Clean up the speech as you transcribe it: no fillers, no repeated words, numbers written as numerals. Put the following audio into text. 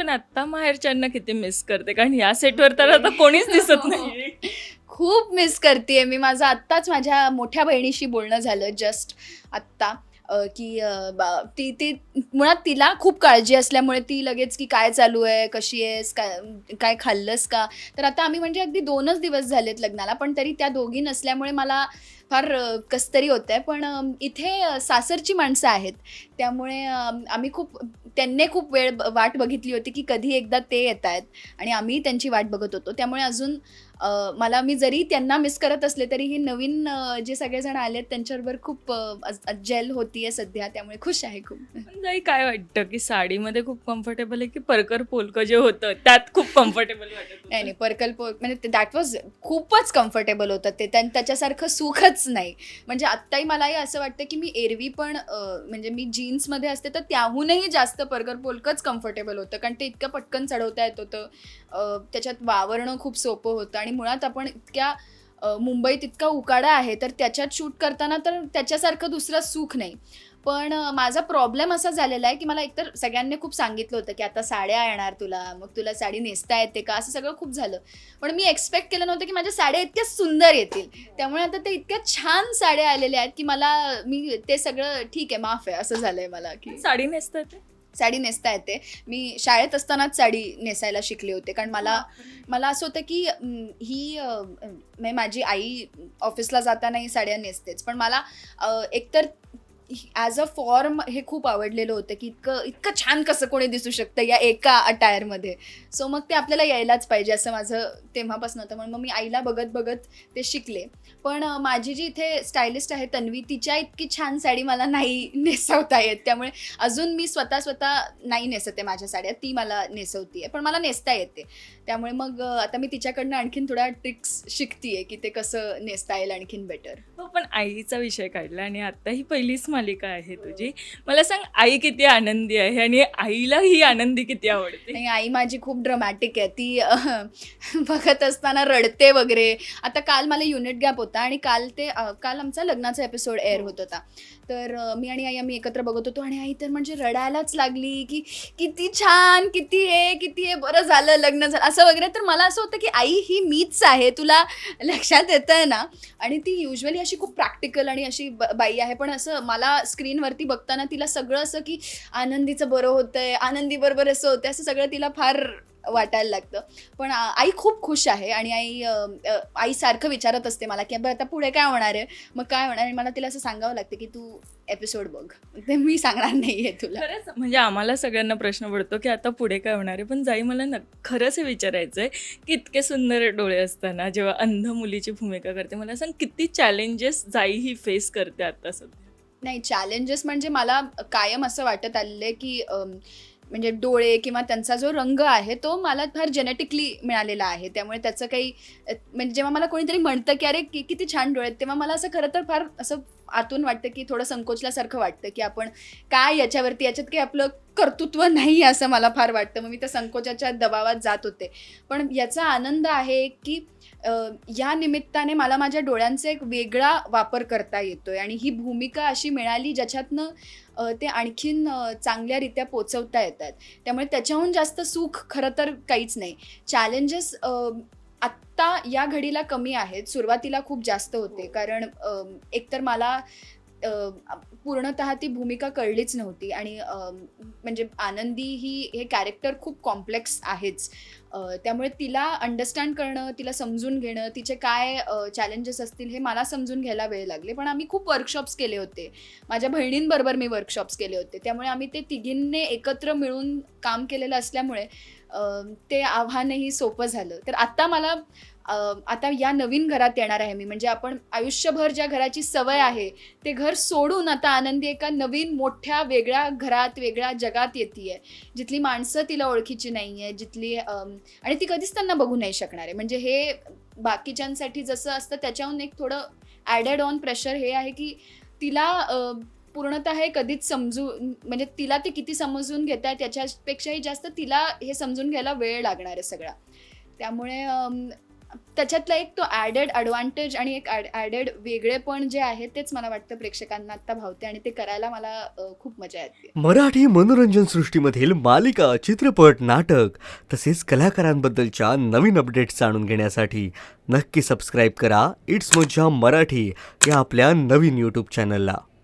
पण आता माहेरच्यांना किती मिस करते, कारण या सेटवर तर आता कोणीच दिसत नाही. खूप मिस करते मी. माझं आत्ताच माझ्या मोठ्या बहिणीशी बोलणं झालं जस्ट आत्ता, की ती ती मुळात तिला खूप काळजी असल्यामुळे ती लगेच की काय चालू आहे, कशी आहेस, काय काय खाल्लंस का. तर आता आम्ही म्हणजे अगदी 2च दिवस झालेत लग्नाला, पण तरी त्या दोघी नसल्यामुळे मला फार कसं तरी होतं आहे. पण इथे सासरची माणसं आहेत, त्यामुळे आम्ही खूप त्यांनी खूप वेळ वाट बघितली होती की कधी एकदा ते येत आहेत आणि आम्ही त्यांची वाट बघत होतो. त्यामुळे अजून मी जरी त्यांना मिस करत असले तरी ही नवीन जे सगळेजण आलेत त्यांच्याबरोबर खूप जेल होतीये सध्या, त्यामुळे खुश आहे खूप. पण ताई काय वाटतं, की साडीमध्ये खूप कम्फर्टेबल आहे, की परकर पोलकं जे होतं त्यात खूप कम्फर्टेबल वाटत नाही, होतं? नाही. पर्कल म्हणजे दॅट वॉज खूपच कम्फर्टेबल होतं ते. त्याच्यासारखं सुखच नाही. म्हणजे आत्ताही मलाही असं वाटतं, की मी एरवी पण म्हणजे मी जीन्समध्ये असते तर त्याहूनही जास्त पर्कर पोलकंच कम्फर्टेबल होतं. कारण ते इतकं पटकन चढवता येत होतं. त्याच्यात वावरणं खूप सोपं होतं आणि मुळात आपण इतक्या मुंबईत इतका उकाडा आहे, तर त्याच्यात शूट करताना तर त्याच्यासारखं दुसरं सुख नाही. पण माझा प्रॉब्लेम असा झालेला आहे, की मला एकतर सगळ्यांनी खूप सांगितलं होतं, की आता साड्या येणार तुला, मग तुला साडी नेसता येते का? असं सगळं खूप झालं. पण मी एक्स्पेक्ट केलं नव्हतं, की माझ्या साड्या इतक्या सुंदर येतील. त्यामुळे आता ते इतक्या छान साड्या आलेल्या आहेत, की मी ते सगळं ठीक आहे, माफ आहे, असं झालंय मला, की साडी नेसता येते? साडी नेसता येते. मी शाळेत असतानाच साडी नेसायला शिकले होते. कारण मला मला असं होतं, की म्हणजे माझी आई ऑफिसला जातानाही साड्या नेसतेच. पण मला एकतर ॲज अ फॉर्म हे खूप आवडलेलं होतं, की इतकं इतकं छान कसं कोणी दिसू शकतं या एका अटायरमध्ये. सो मग ते आपल्याला यायलाच पाहिजे असं माझं तेव्हापासून होतं. म्हणून मग मी आईला बघत ते शिकले. पण माझी जी इथे स्टायलिस्ट आहे तन्वी, तिच्या इतकी छान साडी मला नाही नेसवता येत. त्यामुळे अजून मी स्वतः नाही नेसत आहे माझ्या साड्या. ती मला नेसवती आहे. पण मला नेसता येते. त्यामुळे मग आता मी तिच्याकडनं आणखीन थोड्या ट्रिक्स शिकतीये, की ते कसं नेसता येईल आणखीन बेटर. हो, पण आईचा विषय काढला आणि आता ही पहिलीच मालिका आहे तुझी. मला सांग, आई किती आनंदी आहे आणि आईला ही आनंदी किती आवडते? नाही, आई माझी खूप ड्रामॅटिक आहे. ती बघत असताना रडते वगैरे. आता काल मला युनिट गॅप होता आणि काल आमचा लग्नाचा एपिसोड एअर होत होता. तर मी आणि आई आम्ही एकत्र बघत होतो आणि आई तर म्हणजे रडायलाच लागली, की "किती छान, किती आहे, बरं झालं लग्न झालं." असं वगैरे. तर मला असं होतं, की आई ही मीच आहे, तुला लक्षात येतंय ना? आणि ती युजुअली अशी खूप प्रॅक्टिकल आणि अशी बाई आहे. पण असं मला स्क्रीनवरती बघताना तिला सगळं असं, की आनंदीचं बरं होतंय, आनंदी बरोबर असं होतंय, असं सगळं तिला फार वाटायला लागतं. पण आई खूप खुश आहे आणि आई सारखं विचारत असते मला, की "बरं आता पुढे काय होणार आहे? मग काय होणार?" आणि मला तिला असं सांगावं लागतं, की "तू एपिसोड बघ." ते मी सांगणार नाहीये तुला. खरंच म्हणजे आम्हाला सगळ्यांना प्रश्न पडतो, की आता पुढे काय होणार आहे? पण जाई मला खरंच हे विचारायचं आहे, की इतके सुंदर डोळे असताना जेव्हा अंध मुलीची भूमिका करते, मला सांग किती चॅलेंजेस जाई ही फेस करते आता सध्या? नाही, चॅलेंजेस म्हणजे मला कायम असं वाटत आलेलं आहे, की म्हणजे डोळे किंवा त्यांचा जो रंग आहे तो मला फार जेनेटिकली मिळालेला आहे. त्यामुळे त्याचं काही म्हणजे जेव्हा मला कोणीतरी म्हणतं, की "अरे किती छान डोळे आहेत." तेव्हा मला असं खरं तर फार असं आतून वाटतं, की थोडं संकोचल्यासारखं वाटतं, की आपण काय याच्यात काही आपलं कर्तृत्व नाही असं मला फार वाटतं. मग मी त्या संकोचाच्या दबावात जात होते. पण याचा आनंद आहे, की या निमित्ताने मला माझ्या डोळ्यांचा एक वेगळा वापर करता येतोय आणि ही भूमिका अशी मिळाली ज्याच्यातनं ते आणखीन चांगल्यारीत्या पोहोचवता येतात. त्यामुळे त्याच्याहून जास्त सुख खरं तर काहीच नाही. चॅलेंजेस आत्ता या घडीला कमी आहेत. सुरुवातीला खूप जास्त होते. कारण एकतर मला अ, पूर्णतः ती भूमिका कळलीच नव्हती आणि म्हणजे आनंदी हे कॅरेक्टर खूप कॉम्प्लेक्स आहेच. त्यामुळे तिला अंडरस्टँड करणं, तिला समजून घेणं, तिचे काय चॅलेंजेस असतील हे मला समजून घ्यायला वेळ लागले. पण आम्ही खूप वर्कशॉप्स केले होते. माझ्या बहिणींबरोबर मी वर्कशॉप्स केले होते. त्यामुळे आम्ही ते तिघींनी एकत्र मिळून काम केलेलं असल्यामुळे ते आव्हानही सोपं झालं. तर आता या नवीन घरात येणार आहे मी. म्हणजे आपण आयुष्यभर ज्या घराची सवय आहे, ते घर सोडून आता आनंदी एका नवीन मोठ्या वेगळ्या घरात, वेगळ्या जगात येतीये. जिथली माणसं तिला ओळखीची नाहीये, आणि ती कधीच त्यांना बघू नाही शकणार आहे. म्हणजे हे बाकीच्यांसाठी जसं असतं त्याच्याहून एक थोडं ॲडेड ऑन प्रेशर हे आहे, की तिला पूर्णतः हे कधीच म्हणजे तिला ते किती समजून घेतायत याच्यापेक्षाही जास्त तिला हे समजून घ्यायला वेळ लागणार आहे सगळा. त्यामुळे त्याच्यातला एक तो ॲडेड ॲडव्हान्टेज आणि एक ॲडेड वेगळेपण जे आहे तेच मला वाटतं प्रेक्षकांना आत्ता भावते आणि ते करायला मला खूप मजा येते. मराठी मनोरंजन सृष्टीमधील मालिका, चित्रपट, नाटक तसेच कलाकारांबद्दलच्या नवीन अपडेट्स जाणून घेण्यासाठी नक्की सबस्क्राईब करा इट्स मज्जा मराठी या आपल्या नवीन यूट्यूब चॅनलला.